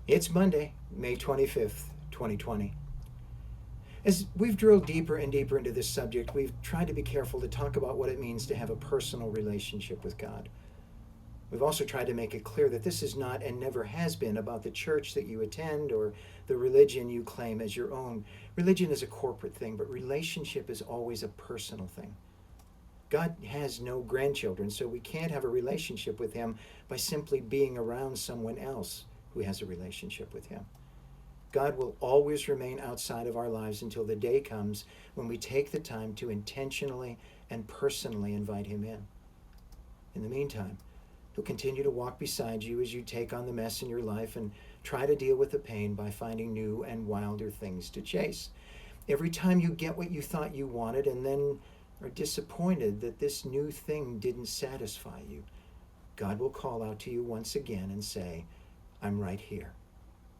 It's Monday, May 25th, 2020. As we've drilled deeper and deeper into this subject, we've tried to be careful to talk about what it means to have a personal relationship with God. We've also tried to make it clear that this is not and never has been about the church that you attend or the religion you claim as your own. Religion is a corporate thing, but relationship is always a personal thing. God has no grandchildren, so we can't have a relationship with Him by simply being around someone else who has a relationship with Him. God will always remain outside of our lives until the day comes when we take the time to intentionally and personally invite Him in. In the meantime, He'll continue to walk beside you as you take on the mess in your life and try to deal with the pain by finding new and wilder things to chase. Every time you get what you thought you wanted and then are disappointed that this new thing didn't satisfy you, God will call out to you once again and say, "I'm right here.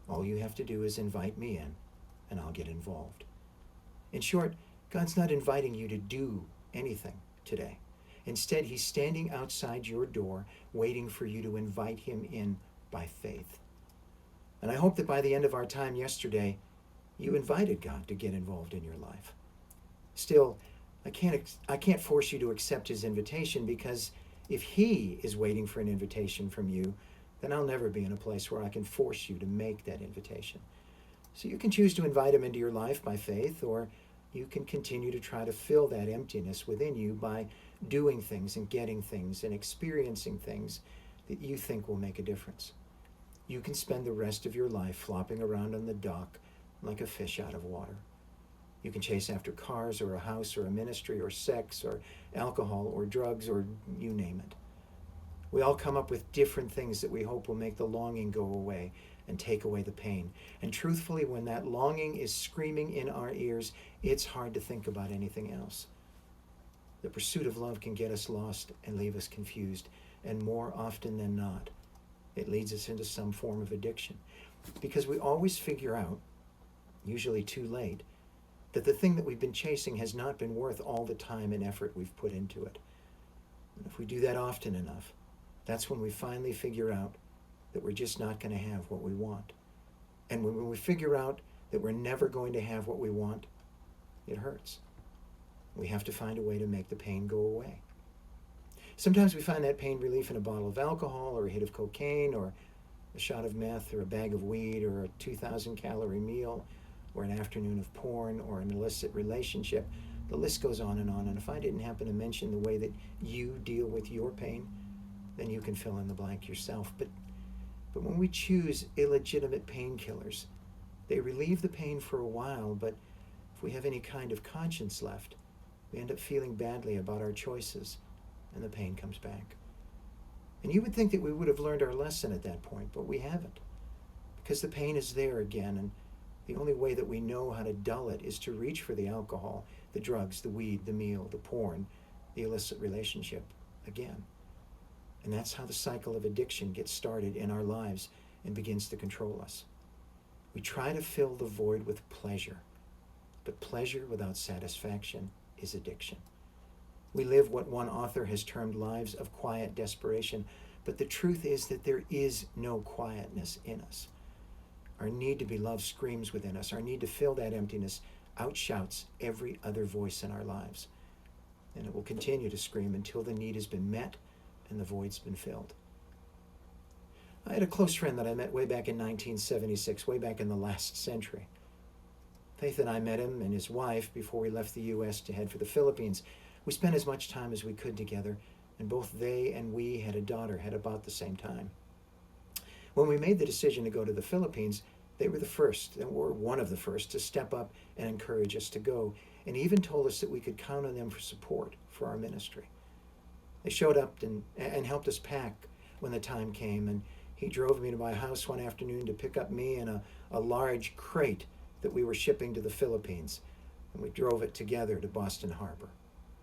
All you have to do is invite me in, and I'll get involved." In short, God's not inviting you to do anything today. Instead, He's standing outside your door, waiting for you to invite Him in by faith. And I hope that by the end of our time yesterday, you invited God to get involved in your life. Still, I can't force you to accept His invitation, because if He is waiting for an invitation from you, then I'll never be in a place where I can force you to make that invitation. So you can choose to invite Him into your life by faith, or you can continue to try to fill that emptiness within you by doing things and getting things and experiencing things that you think will make a difference. You can spend the rest of your life flopping around on the dock like a fish out of water. You can chase after cars or a house or a ministry or sex or alcohol or drugs or you name it. We all come up with different things that we hope will make the longing go away and take away the pain. And truthfully, when that longing is screaming in our ears, it's hard to think about anything else. The pursuit of love can get us lost and leave us confused, and more often than not, it leads us into some form of addiction. Because we always figure out, usually too late, that the thing that we've been chasing has not been worth all the time and effort we've put into it. And if we do that often enough, that's when we finally figure out that we're just not going to have what we want. And when we figure out that we're never going to have what we want, it hurts. We have to find a way to make the pain go away. Sometimes we find that pain relief in a bottle of alcohol or a hit of cocaine or a shot of meth or a bag of weed or a 2,000-calorie meal or an afternoon of porn or an illicit relationship. The list goes on. And if I didn't happen to mention the way that you deal with your pain, then you can fill in the blank yourself. But when we choose illegitimate painkillers, they relieve the pain for a while, but if we have any kind of conscience left, we end up feeling badly about our choices, and the pain comes back. And you would think that we would have learned our lesson at that point, but we haven't, because the pain is there again, and the only way that we know how to dull it is to reach for the alcohol, the drugs, the weed, the meal, the porn, the illicit relationship again. And that's how the cycle of addiction gets started in our lives and begins to control us. We try to fill the void with pleasure, but pleasure without satisfaction is addiction. We live what one author has termed lives of quiet desperation, but the truth is that there is no quietness in us. Our need to be loved screams within us. Our need to fill that emptiness outshouts every other voice in our lives. And it will continue to scream until the need has been met and the void's been filled. I had a close friend that I met way back in 1976, way back in the last century. Faith and I met him and his wife before we left the U.S. to head for the Philippines. We spent as much time as we could together, and both they and we had a daughter at about the same time. When we made the decision to go to the Philippines, they were the first, or one of the first, to step up and encourage us to go, and even told us that we could count on them for support for our ministry. They showed up and helped us pack when the time came, and he drove me to my house one afternoon to pick up me and a large crate that we were shipping to the Philippines, and we drove it together to Boston Harbor,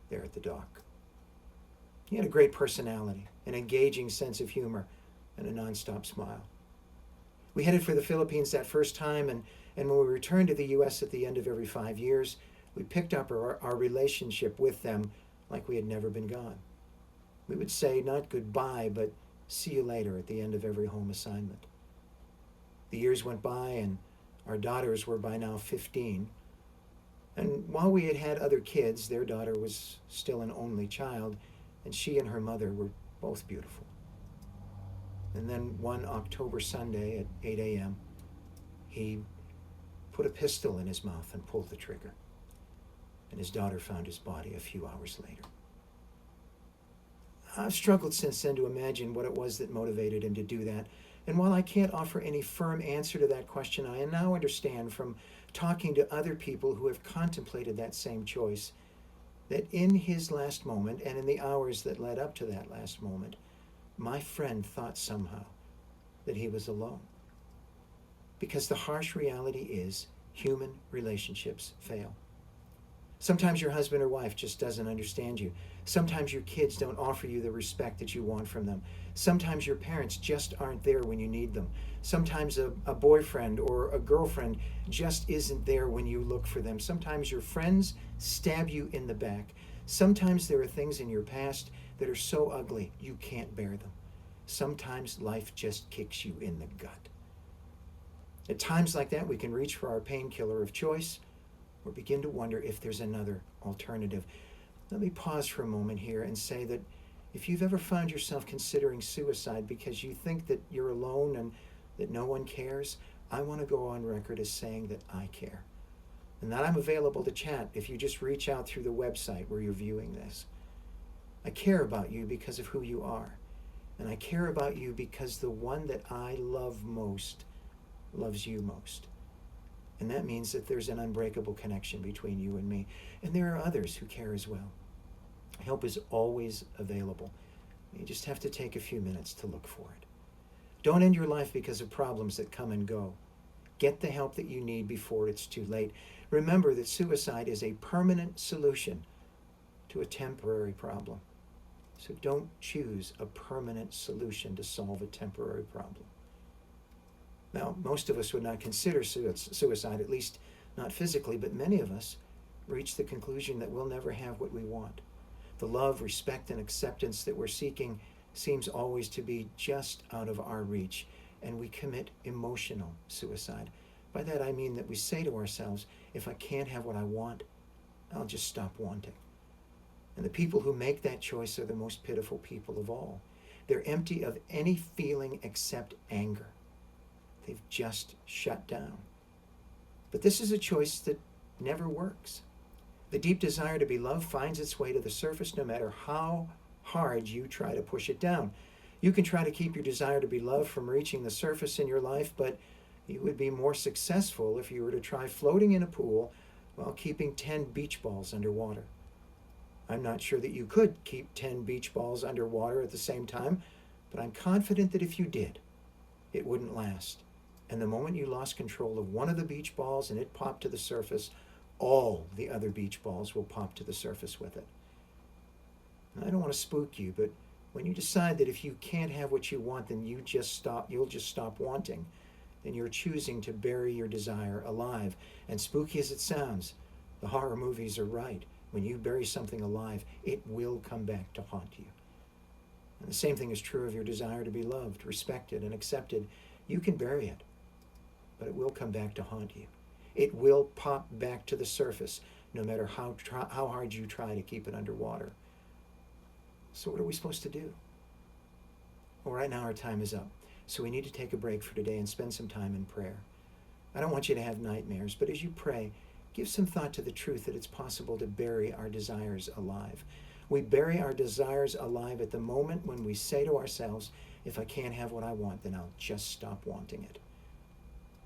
there at the dock. He had a great personality, an engaging sense of humor, and a nonstop smile. We headed for the Philippines that first time, and when we returned to the U.S. at the end of every 5 years, we picked up our relationship with them like we had never been gone. We would say not goodbye, but see you later at the end of every home assignment. The years went by, and our daughters were by now 15. And while we had had other kids, their daughter was still an only child, and she and her mother were both beautiful. And then one October Sunday at 8 a.m., he put a pistol in his mouth and pulled the trigger. And his daughter found his body a few hours later. I've struggled since then to imagine what it was that motivated him to do that. And while I can't offer any firm answer to that question, I now understand from talking to other people who have contemplated that same choice that in his last moment and in the hours that led up to that last moment, my friend thought somehow that he was alone. Because the harsh reality is human relationships fail. Sometimes your husband or wife just doesn't understand you. Sometimes your kids don't offer you the respect that you want from them. Sometimes your parents just aren't there when you need them. Sometimes a boyfriend or a girlfriend just isn't there when you look for them. Sometimes your friends stab you in the back. Sometimes there are things in your past that are so ugly you can't bear them. Sometimes life just kicks you in the gut. At times like that, we can reach for our painkiller of choice or begin to wonder if there's another alternative. Let me pause for a moment here and say that if you've ever found yourself considering suicide because you think that you're alone and that no one cares, I want to go on record as saying that I care. And that I'm available to chat if you just reach out through the website where you're viewing this. I care about you because of who you are. And I care about you because the one that I love most loves you most. And that means that there's an unbreakable connection between you and me. And there are others who care as well. Help is always available. You just have to take a few minutes to look for it. Don't end your life because of problems that come and go. Get the help that you need before it's too late. Remember that suicide is a permanent solution to a temporary problem. So don't choose a permanent solution to solve a temporary problem. Now, most of us would not consider suicide, at least not physically, but many of us reach the conclusion that we'll never have what we want. The love, respect, and acceptance that we're seeking seems always to be just out of our reach, and we commit emotional suicide. By that I mean that we say to ourselves, if I can't have what I want, I'll just stop wanting. And the people who make that choice are the most pitiful people of all. They're empty of any feeling except anger. They've just shut down. But this is a choice that never works. The deep desire to be loved finds its way to the surface no matter how hard you try to push it down. You can try to keep your desire to be loved from reaching the surface in your life, but you would be more successful if you were to try floating in a pool while keeping 10 beach balls underwater. I'm not sure that you could keep 10 beach balls underwater at the same time, but I'm confident that if you did, it wouldn't last. And the moment you lost control of one of the beach balls and it popped to the surface, all the other beach balls will pop to the surface with it. And I don't want to spook you, but when you decide that if you can't have what you want, then you'll just stop wanting, then you're choosing to bury your desire alive. And spooky as it sounds, the horror movies are right. When you bury something alive, it will come back to haunt you. And the same thing is true of your desire to be loved, respected, and accepted. You can bury it, but it will come back to haunt you. It will pop back to the surface, no matter how hard you try to keep it underwater. So what are we supposed to do? Well, right now our time is up, so we need to take a break for today and spend some time in prayer. I don't want you to have nightmares, but as you pray, give some thought to the truth that it's possible to bury our desires alive. We bury our desires alive at the moment when we say to ourselves, if I can't have what I want, then I'll just stop wanting it.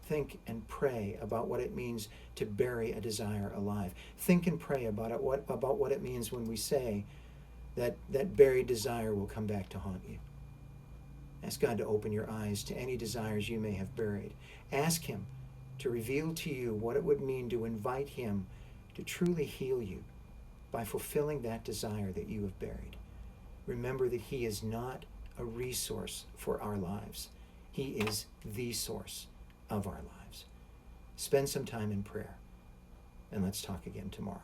Think and pray about what it means to bury a desire alive. Think and pray about what it means when we say that buried desire will come back to haunt you. Ask God to open your eyes to any desires you may have buried. Ask Him to reveal to you what it would mean to invite Him to truly heal you by fulfilling that desire that you have buried. Remember that He is not a resource for our lives. He is the source of our lives. Spend some time in prayer, and let's talk again tomorrow.